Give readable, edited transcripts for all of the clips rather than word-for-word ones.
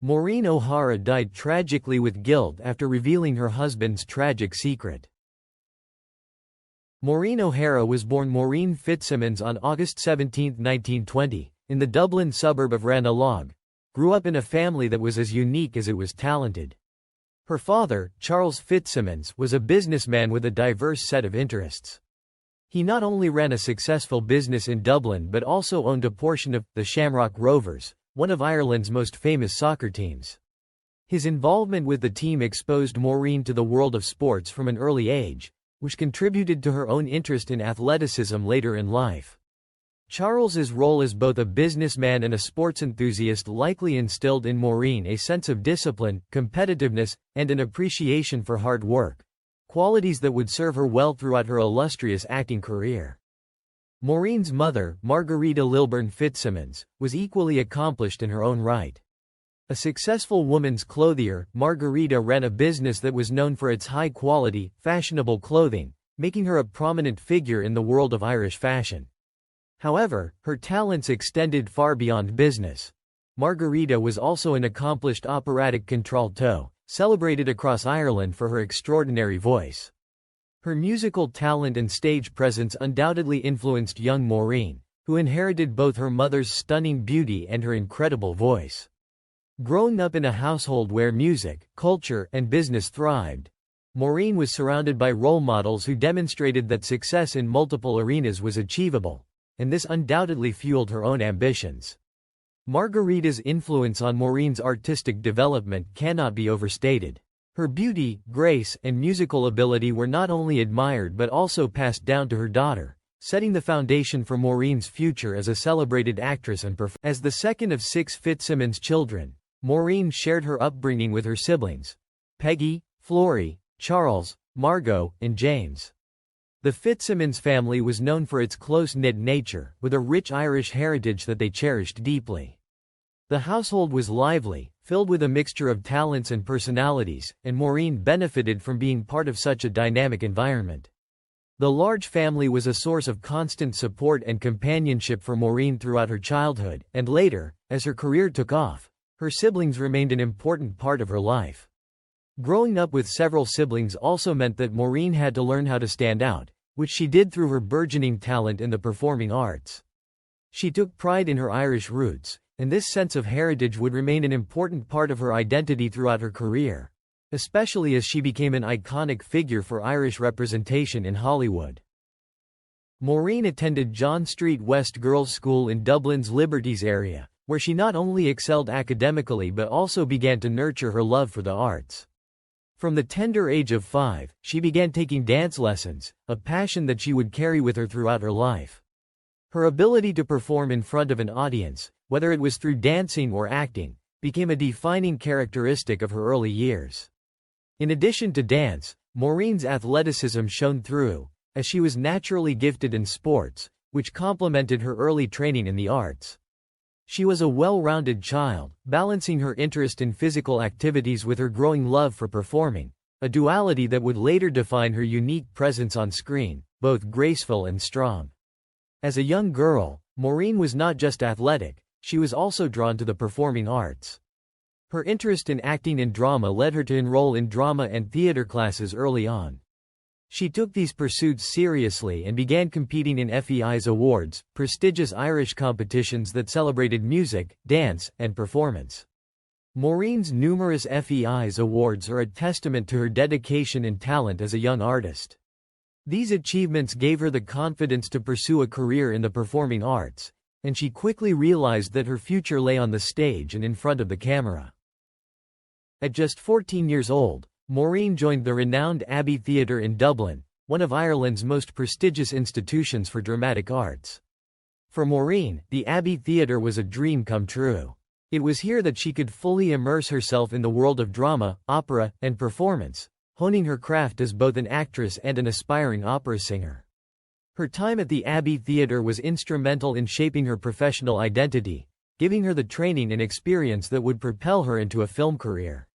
Maureen O'Hara died tragically with guilt after revealing her husband's tragic secret. Maureen O'Hara was born Maureen Fitzsimmons on August 17, 1920, in the Dublin suburb of Ranelagh. Grew up in a family that was as unique as it was talented. Her father, Charles Fitzsimmons, was a businessman with a diverse set of interests. He not only ran a successful business in Dublin but also owned a portion of the Shamrock Rovers, one of Ireland's most famous soccer teams. His involvement with the team exposed Maureen to the world of sports from an early age, which contributed to her own interest in athleticism later in life. Charles's role as both a businessman and a sports enthusiast likely instilled in Maureen a sense of discipline, competitiveness, and an appreciation for hard work, qualities that would serve her well throughout her illustrious acting career. Maureen's mother, Margarita Lilburn Fitzsimmons, was equally accomplished in her own right. A successful woman's clothier, Margarita ran a business that was known for its high-quality, fashionable clothing, making her a prominent figure in the world of Irish fashion. However, her talents extended far beyond business. Margarita was also an accomplished operatic contralto, celebrated across Ireland for her extraordinary voice. Her musical talent and stage presence undoubtedly influenced young Maureen, who inherited both her mother's stunning beauty and her incredible voice. Growing up in a household where music, culture, and business thrived, Maureen was surrounded by role models who demonstrated that success in multiple arenas was achievable, and this undoubtedly fueled her own ambitions. Margarita's influence on Maureen's artistic development cannot be overstated. Her beauty, grace, and musical ability were not only admired but also passed down to her daughter, setting the foundation for Maureen's future as a celebrated actress and performer. As the second of 6 Fitzsimmons children, Maureen shared her upbringing with her siblings, Peggy, Flory, Charles, Margot, and James. The Fitzsimmons family was known for its close-knit nature, with a rich Irish heritage that they cherished deeply. The household was lively, filled with a mixture of talents and personalities, and Maureen benefited from being part of such a dynamic environment. The large family was a source of constant support and companionship for Maureen throughout her childhood, and later, as her career took off, her siblings remained an important part of her life. Growing up with several siblings also meant that Maureen had to learn how to stand out, which she did through her burgeoning talent in the performing arts. She took pride in her Irish roots, and this sense of heritage would remain an important part of her identity throughout her career, especially as she became an iconic figure for Irish representation in Hollywood. Maureen attended John Street West Girls' School in Dublin's Liberties area, where she not only excelled academically but also began to nurture her love for the arts. From the tender age of 5, she began taking dance lessons, a passion that she would carry with her throughout her life. Her ability to perform in front of an audience, whether it was through dancing or acting, became a defining characteristic of her early years. In addition to dance, Maureen's athleticism shone through, as she was naturally gifted in sports, which complemented her early training in the arts. She was a well-rounded child, balancing her interest in physical activities with her growing love for performing, a duality that would later define her unique presence on screen, both graceful and strong. As a young girl, Maureen was not just athletic, she was also drawn to the performing arts. Her interest in acting and drama led her to enroll in drama and theater classes early on. She took these pursuits seriously and began competing in FEI's awards, prestigious Irish competitions that celebrated music, dance, and performance. Maureen's numerous FEI's awards are a testament to her dedication and talent as a young artist. These achievements gave her the confidence to pursue a career in the performing arts, and she quickly realized that her future lay on the stage and in front of the camera. At just 14 years old, Maureen joined the renowned Abbey Theatre in Dublin, one of Ireland's most prestigious institutions for dramatic arts. For Maureen, the Abbey Theatre was a dream come true. It was here that she could fully immerse herself in the world of drama, opera, and performance, honing her craft as both an actress and an aspiring opera singer. Her time at the Abbey Theatre was instrumental in shaping her professional identity, giving her the training and experience that would propel her into a film career.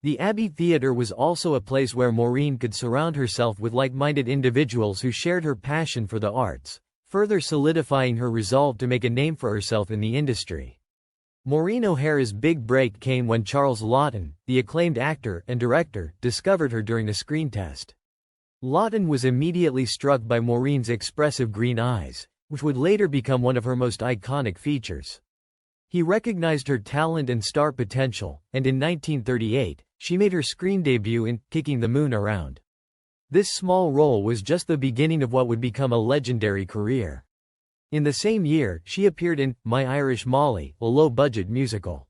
The Abbey Theatre was also a place where Maureen could surround herself with like-minded individuals who shared her passion for the arts, further solidifying her resolve to make a name for herself in the industry. Maureen O'Hara's big break came when Charles Laughton, the acclaimed actor and director, discovered her during a screen test. Laughton was immediately struck by Maureen's expressive green eyes, which would later become one of her most iconic features. He recognized her talent and star potential, and in 1938, she made her screen debut in Kicking the Moon Around. This small role was just the beginning of what would become a legendary career. In the same year, she appeared in My Irish Molly, a low-budget musical.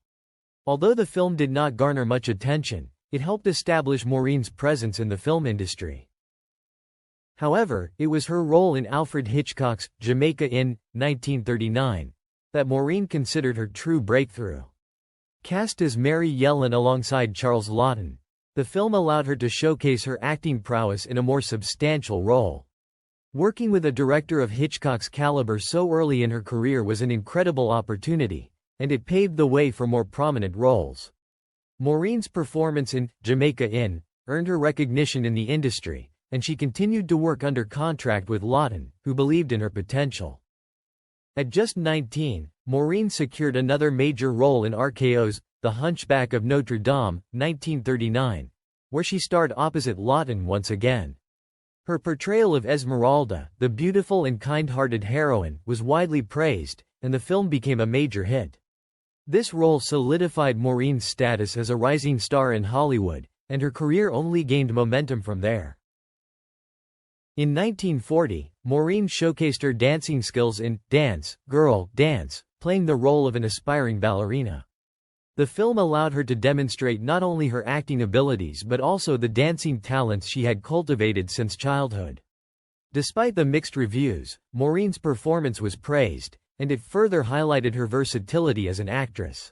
Although the film did not garner much attention, it helped establish Maureen's presence in the film industry. However, it was her role in Alfred Hitchcock's Jamaica in 1939 that Maureen considered her true breakthrough. Cast as Mary Yellen alongside Charles Laughton, the film allowed her to showcase her acting prowess in a more substantial role. Working with a director of Hitchcock's caliber so early in her career was an incredible opportunity, and it paved the way for more prominent roles. Maureen's performance in Jamaica in earned her recognition in the industry, and she continued to work under contract with Laughton, who believed in her potential. At just 19, Maureen secured another major role in RKO's The Hunchback of Notre Dame, 1939, where she starred opposite Laughton once again. Her portrayal of Esmeralda, the beautiful and kind-hearted heroine, was widely praised, and the film became a major hit. This role solidified Maureen's status as a rising star in Hollywood, and her career only gained momentum from there. In 1940, Maureen showcased her dancing skills in Dance, Girl, Dance, playing the role of an aspiring ballerina. The film allowed her to demonstrate not only her acting abilities but also the dancing talents she had cultivated since childhood. Despite the mixed reviews, Maureen's performance was praised, and it further highlighted her versatility as an actress.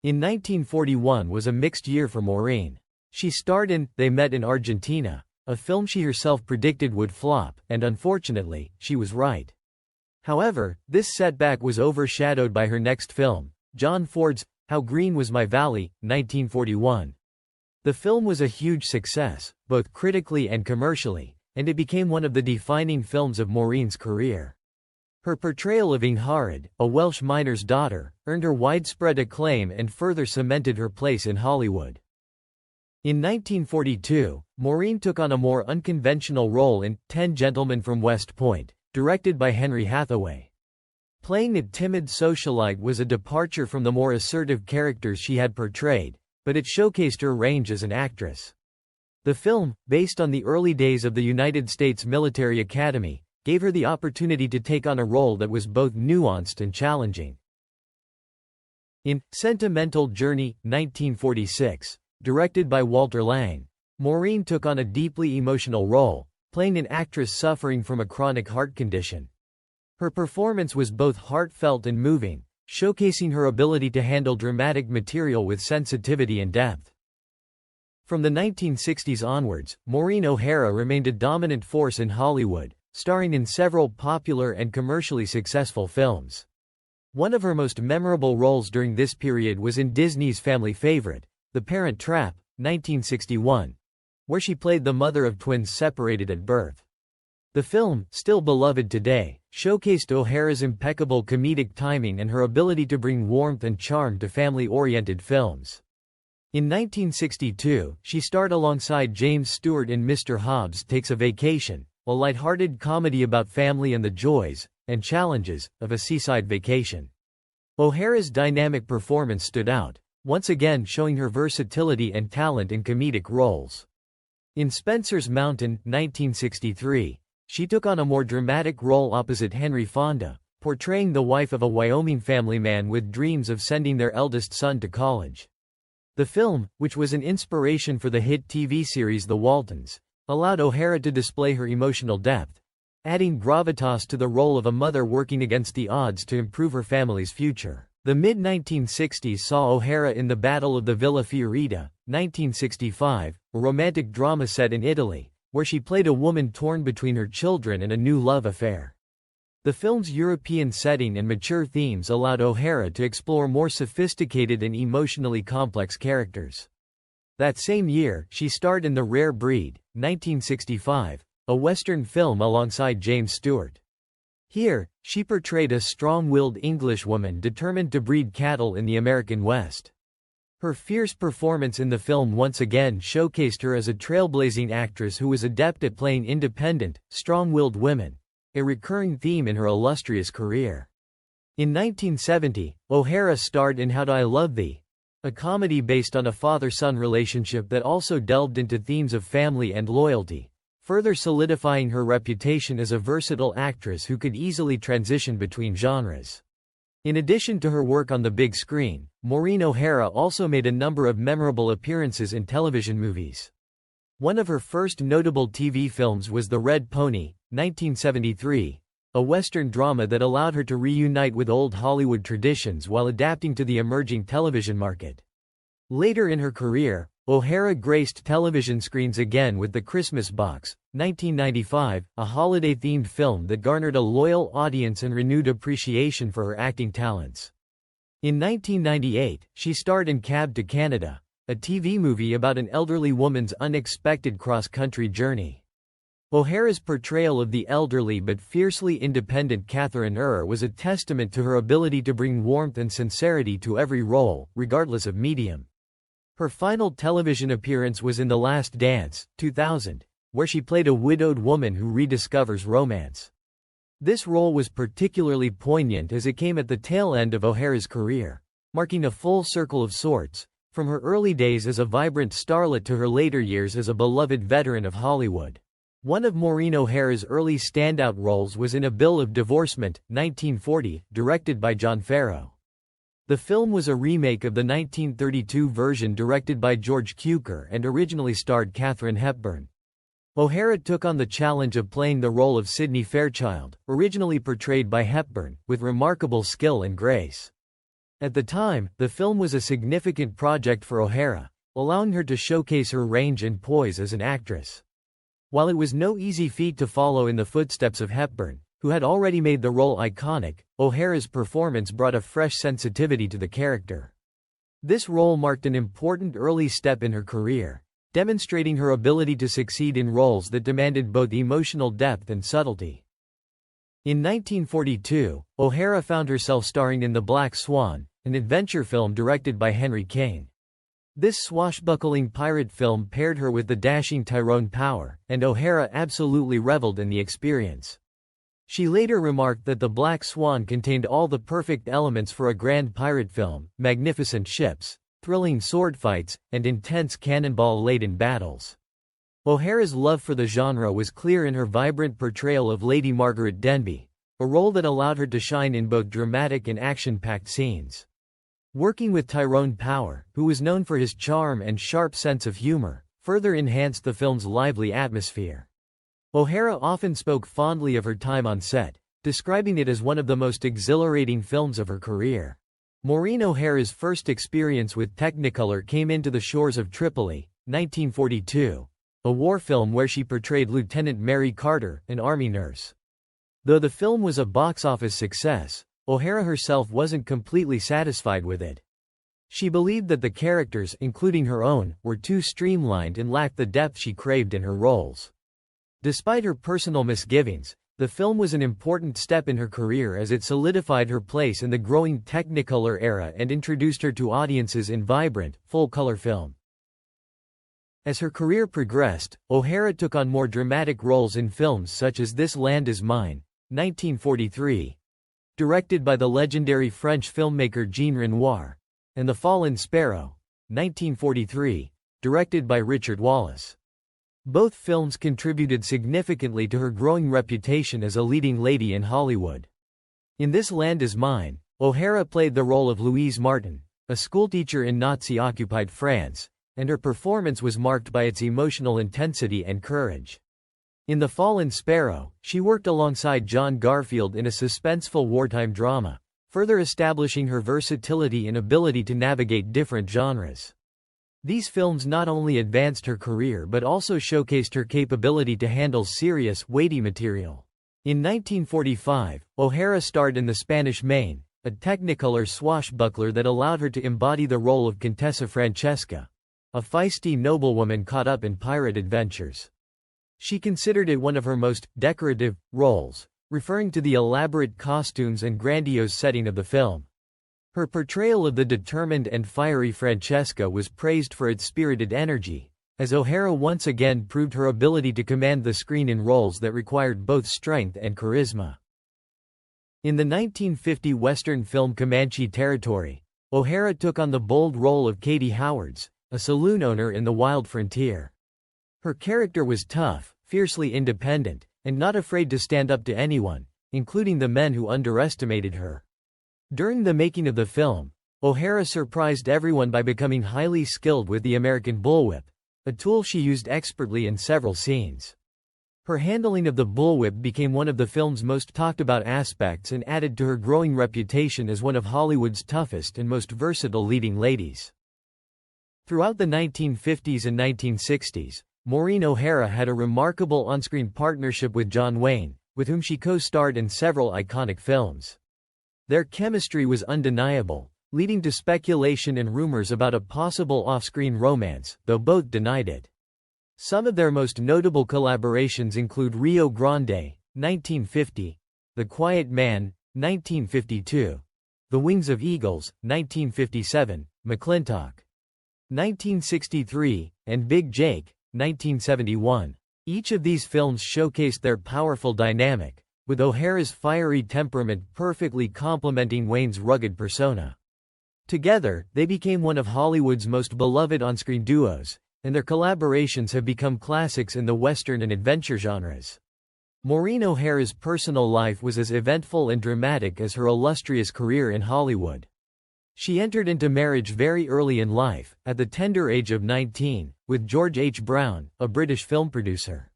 In 1941 was a mixed year for Maureen. She starred in They Met in Argentina, a film she herself predicted would flop, and unfortunately, she was right. However, this setback was overshadowed by her next film, John Ford's How Green Was My Valley, 1941. The film was a huge success, both critically and commercially, and it became one of the defining films of Maureen's career. Her portrayal of Ingharid, a Welsh miner's daughter, earned her widespread acclaim and further cemented her place in Hollywood. In 1942, Maureen took on a more unconventional role in 10 Gentlemen from West Point, directed by Henry Hathaway. Playing a timid socialite was a departure from the more assertive characters she had portrayed, but it showcased her range as an actress. The film, based on the early days of the United States Military Academy, gave her the opportunity to take on a role that was both nuanced and challenging. In Sentimental Journey, 1946, directed by Walter Lang, Maureen took on a deeply emotional role, playing an actress suffering from a chronic heart condition. Her performance was both heartfelt and moving, showcasing her ability to handle dramatic material with sensitivity and depth. From the 1960s onwards, Maureen O'Hara remained a dominant force in Hollywood, starring in several popular and commercially successful films. One of her most memorable roles during this period was in Disney's family favorite, The Parent Trap, 1961, where she played the mother of twins separated at birth. The film, still beloved today, showcased O'Hara's impeccable comedic timing and her ability to bring warmth and charm to family-oriented films. In 1962, she starred alongside James Stewart in Mr. Hobbs Takes a Vacation, a light-hearted comedy about family and the joys and challenges of a seaside vacation. O'Hara's dynamic performance stood out, once again showing her versatility and talent in comedic roles. In Spencer's Mountain, 1963, she took on a more dramatic role opposite Henry Fonda, portraying the wife of a Wyoming family man with dreams of sending their eldest son to college. The film, which was an inspiration for the hit TV series The Waltons, allowed O'Hara to display her emotional depth, adding gravitas to the role of a mother working against the odds to improve her family's future. The mid-1960s saw O'Hara in The Battle of the Villa Fiorita, 1965, a romantic drama set in Italy, where she played a woman torn between her children and a new love affair. The film's European setting and mature themes allowed O'Hara to explore more sophisticated and emotionally complex characters. That same year, she starred in The Rare Breed, 1965, a Western film alongside James Stewart. Here, she portrayed a strong-willed Englishwoman determined to breed cattle in the American West. Her fierce performance in the film once again showcased her as a trailblazing actress who was adept at playing independent, strong-willed women, a recurring theme in her illustrious career. In 1970, O'Hara starred in How Do I Love Thee?, a comedy based on a father-son relationship that also delved into themes of family and loyalty, further solidifying her reputation as a versatile actress who could easily transition between genres. In addition to her work on the big screen, Maureen O'Hara also made a number of memorable appearances in television movies. One of her first notable TV films was The Red Pony, 1973, a Western drama that allowed her to reunite with old Hollywood traditions while adapting to the emerging television market. Later in her career, O'Hara graced television screens again with The Christmas Box, 1995, a holiday-themed film that garnered a loyal audience and renewed appreciation for her acting talents. In 1998, she starred in Cab to Canada, a TV movie about an elderly woman's unexpected cross-country journey. O'Hara's portrayal of the elderly but fiercely independent Catherine was a testament to her ability to bring warmth and sincerity to every role, regardless of medium. Her final television appearance was in The Last Dance, 2000, where she played a widowed woman who rediscovers romance. This role was particularly poignant as it came at the tail end of O'Hara's career, marking a full circle of sorts, from her early days as a vibrant starlet to her later years as a beloved veteran of Hollywood. One of Maureen O'Hara's early standout roles was in A Bill of Divorcement, 1940, directed by John Farrow. The film was a remake of the 1932 version directed by George Cukor and originally starred Katharine Hepburn. O'Hara took on the challenge of playing the role of Sidney Fairchild, originally portrayed by Hepburn, with remarkable skill and grace. At the time, the film was a significant project for O'Hara, allowing her to showcase her range and poise as an actress. While it was no easy feat to follow in the footsteps of Hepburn, who had already made the role iconic, O'Hara's performance brought a fresh sensitivity to the character. This role marked an important early step in her career, demonstrating her ability to succeed in roles that demanded both emotional depth and subtlety. In 1942, O'Hara found herself starring in The Black Swan, an adventure film directed by Henry Kane. This swashbuckling pirate film paired her with the dashing Tyrone Power, and O'Hara absolutely reveled in the experience. She later remarked that The Black Swan contained all the perfect elements for a grand pirate film: magnificent ships, thrilling sword fights, and intense cannonball-laden battles. O'Hara's love for the genre was clear in her vibrant portrayal of Lady Margaret Denby, a role that allowed her to shine in both dramatic and action-packed scenes. Working with Tyrone Power, who was known for his charm and sharp sense of humor, further enhanced the film's lively atmosphere. O'Hara often spoke fondly of her time on set, describing it as one of the most exhilarating films of her career. Maureen O'Hara's first experience with Technicolor came into The Shores of Tripoli, 1942, a war film where she portrayed Lieutenant Mary Carter, an army nurse. Though the film was a box office success, O'Hara herself wasn't completely satisfied with it. She believed that the characters, including her own, were too streamlined and lacked the depth she craved in her roles. Despite her personal misgivings, the film was an important step in her career as it solidified her place in the growing Technicolor era and introduced her to audiences in vibrant, full-color film. As her career progressed, O'Hara took on more dramatic roles in films such as This Land Is Mine, 1943, directed by the legendary French filmmaker Jean Renoir, and The Fallen Sparrow, 1943, directed by Richard Wallace. Both films contributed significantly to her growing reputation as a leading lady in Hollywood. In This Land Is Mine, O'Hara played the role of Louise Martin, a schoolteacher in Nazi-occupied France, and her performance was marked by its emotional intensity and courage. In The Fallen Sparrow, she worked alongside John Garfield in a suspenseful wartime drama, further establishing her versatility and ability to navigate different genres. These films not only advanced her career but also showcased her capability to handle serious, weighty material. In 1945, O'Hara starred in The Spanish Main, a Technicolor swashbuckler that allowed her to embody the role of Contessa Francesca, a feisty noblewoman caught up in pirate adventures. She considered it one of her most decorative roles, referring to the elaborate costumes and grandiose setting of the film. Her portrayal of the determined and fiery Francesca was praised for its spirited energy, as O'Hara once again proved her ability to command the screen in roles that required both strength and charisma. In the 1950 Western film Comanche Territory, O'Hara took on the bold role of Katie Howards, a saloon owner in the wild frontier. Her character was tough, fiercely independent, and not afraid to stand up to anyone, including the men who underestimated her. During the making of the film, O'Hara surprised everyone by becoming highly skilled with the American bullwhip, a tool she used expertly in several scenes. Her handling of the bullwhip became one of the film's most talked about aspects and added to her growing reputation as one of Hollywood's toughest and most versatile leading ladies. Throughout the 1950s and 1960s, Maureen O'Hara had a remarkable on-screen partnership with John Wayne, with whom she co-starred in several iconic films. Their chemistry was undeniable, leading to speculation and rumors about a possible off-screen romance, though both denied it. Some of their most notable collaborations include Rio Grande, 1950, The Quiet Man, 1952, The Wings of Eagles, 1957, McClintock, 1963, and Big Jake, 1971. Each of these films showcased their powerful dynamic, with O'Hara's fiery temperament perfectly complementing Wayne's rugged persona. Together, they became one of Hollywood's most beloved on-screen duos, and their collaborations have become classics in the Western and adventure genres. Maureen O'Hara's personal life was as eventful and dramatic as her illustrious career in Hollywood. She entered into marriage very early in life, at the tender age of 19, with George H. Brown, a British film producer.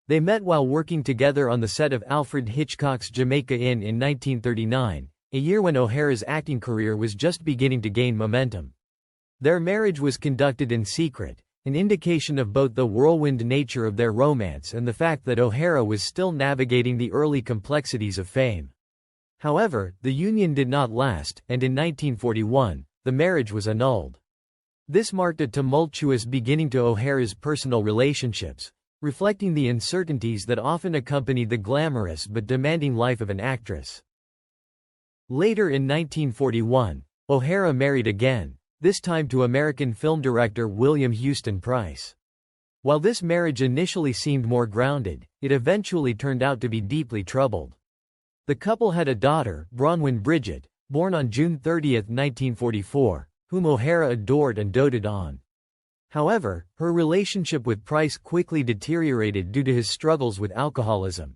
They met while working together on the set of Alfred Hitchcock's Jamaica Inn in 1939, a year when O'Hara's acting career was just beginning to gain momentum. Their marriage was conducted in secret, an indication of both the whirlwind nature of their romance and the fact that O'Hara was still navigating the early complexities of fame. However, the union did not last, and in 1941, the marriage was annulled. This marked a tumultuous beginning to O'Hara's personal relationships, reflecting the uncertainties that often accompanied the glamorous but demanding life of an actress. Later in 1941, O'Hara married again, this time to American film director William Houston Price. While this marriage initially seemed more grounded, it eventually turned out to be deeply troubled. The couple had a daughter, Bronwyn Bridget, born on June 30, 1944, whom O'Hara adored and doted on. However, her relationship with Price quickly deteriorated due to his struggles with alcoholism.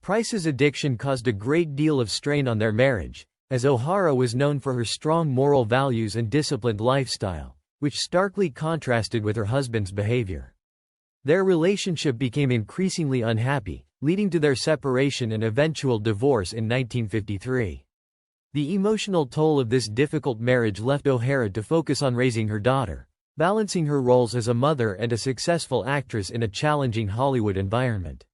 Price's addiction caused a great deal of strain on their marriage, as O'Hara was known for her strong moral values and disciplined lifestyle, which starkly contrasted with her husband's behavior. Their relationship became increasingly unhappy, leading to their separation and eventual divorce in 1953. The emotional toll of this difficult marriage left O'Hara to focus on raising her daughter, balancing her roles as a mother and a successful actress in a challenging Hollywood environment.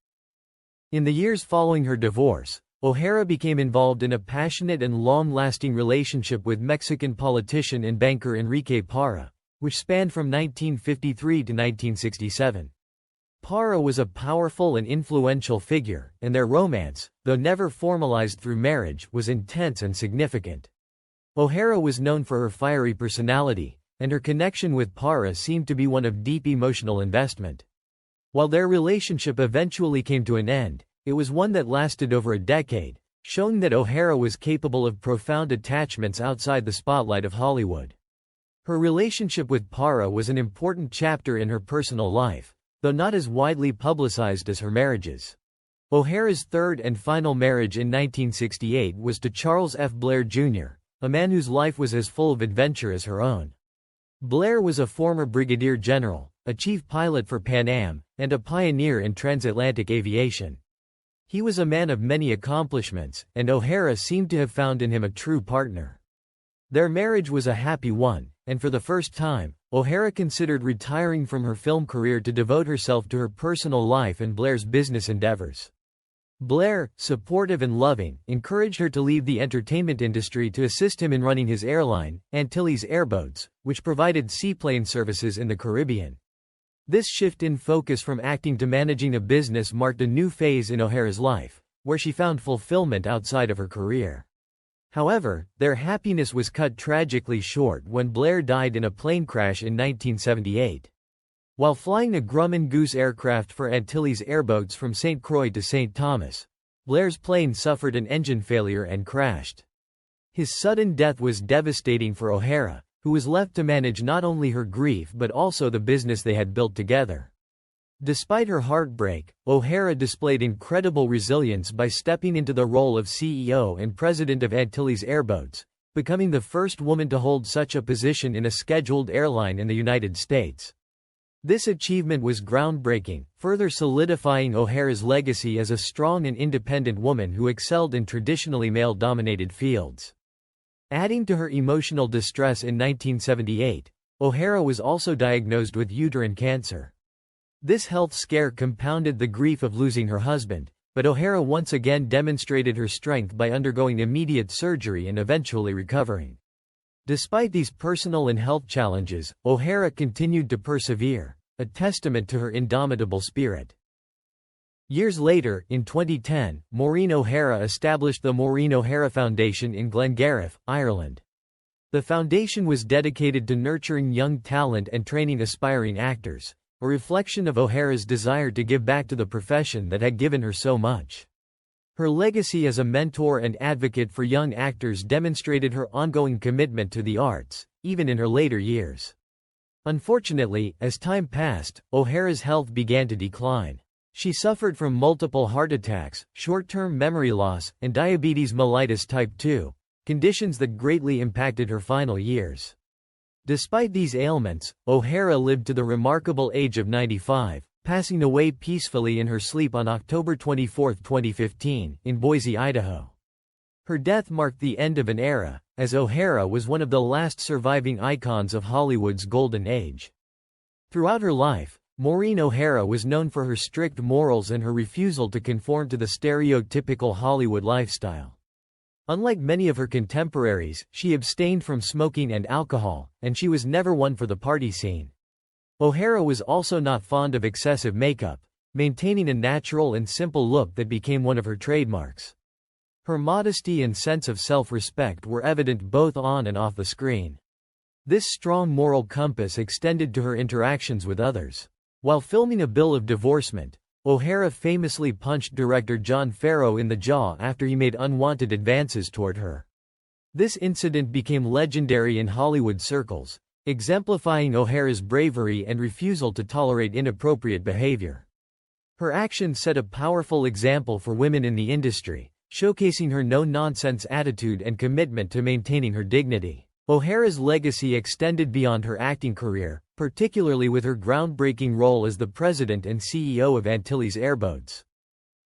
In the years following her divorce, O'Hara became involved in a passionate and long-lasting relationship with Mexican politician and banker Enrique Parra, which spanned from 1953 to 1967. Parra was a powerful and influential figure, and their romance, though never formalized through marriage, was intense and significant. O'Hara was known for her fiery personality, and her connection with Parra seemed to be one of deep emotional investment. While their relationship eventually came to an end, it was one that lasted over a decade, showing that O'Hara was capable of profound attachments outside the spotlight of Hollywood. Her relationship with Parra was an important chapter in her personal life, though not as widely publicized as her marriages. O'Hara's third and final marriage in 1968 was to Charles F. Blair, Jr., a man whose life was as full of adventure as her own. Blair was a former brigadier general, a chief pilot for Pan Am, and a pioneer in transatlantic aviation. He was a man of many accomplishments, and O'Hara seemed to have found in him a true partner. Their marriage was a happy one, and for the first time, O'Hara considered retiring from her film career to devote herself to her personal life and Blair's business endeavors. Blair, supportive and loving, encouraged her to leave the entertainment industry to assist him in running his airline, Antilles Airboats, which provided seaplane services in the Caribbean. This shift in focus from acting to managing a business marked a new phase in O'Hara's life, where she found fulfillment outside of her career. However, their happiness was cut tragically short when Blair died in a plane crash in 1978. While flying a Grumman Goose aircraft for Antilles airboats from St. Croix to St. Thomas, Blair's plane suffered an engine failure and crashed. His sudden death was devastating for O'Hara, who was left to manage not only her grief but also the business they had built together. Despite her heartbreak, O'Hara displayed incredible resilience by stepping into the role of CEO and president of Antilles Airboats, becoming the first woman to hold such a position in a scheduled airline in the United States. This achievement was groundbreaking, further solidifying O'Hara's legacy as a strong and independent woman who excelled in traditionally male-dominated fields. Adding to her emotional distress in 1978, O'Hara was also diagnosed with uterine cancer. This health scare compounded the grief of losing her husband, but O'Hara once again demonstrated her strength by undergoing immediate surgery and eventually recovering. Despite these personal and health challenges, O'Hara continued to persevere, a testament to her indomitable spirit. Years later, in 2010, Maureen O'Hara established the Maureen O'Hara Foundation in Glengariff, Ireland. The foundation was dedicated to nurturing young talent and training aspiring actors, a reflection of O'Hara's desire to give back to the profession that had given her so much. Her legacy as a mentor and advocate for young actors demonstrated her ongoing commitment to the arts, even in her later years. Unfortunately, as time passed, O'Hara's health began to decline. She suffered from multiple heart attacks, short-term memory loss, and diabetes mellitus type 2, conditions that greatly impacted her final years. Despite these ailments, O'Hara lived to the remarkable age of 95, passing away peacefully in her sleep on October 24, 2015, in Boise, Idaho. Her death marked the end of an era, as O'Hara was one of the last surviving icons of Hollywood's golden age. Throughout her life, Maureen O'Hara was known for her strict morals and her refusal to conform to the stereotypical Hollywood lifestyle. Unlike many of her contemporaries, she abstained from smoking and alcohol, and she was never one for the party scene. O'Hara was also not fond of excessive makeup, maintaining a natural and simple look that became one of her trademarks. Her modesty and sense of self-respect were evident both on and off the screen. This strong moral compass extended to her interactions with others. While filming A Bill of Divorcement, O'Hara famously punched director John Farrow in the jaw after he made unwanted advances toward her. This incident became legendary in Hollywood circles, exemplifying O'Hara's bravery and refusal to tolerate inappropriate behavior. Her actions set a powerful example for women in the industry, showcasing her no-nonsense attitude and commitment to maintaining her dignity. O'Hara's legacy extended beyond her acting career, particularly with her groundbreaking role as the president and CEO of Antilles Airboats.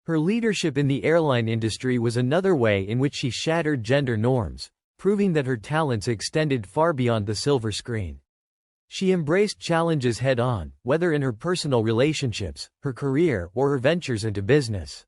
Her leadership in the airline industry was another way in which she shattered gender norms, proving that her talents extended far beyond the silver screen. She embraced challenges head-on, whether in her personal relationships, her career, or her ventures into business.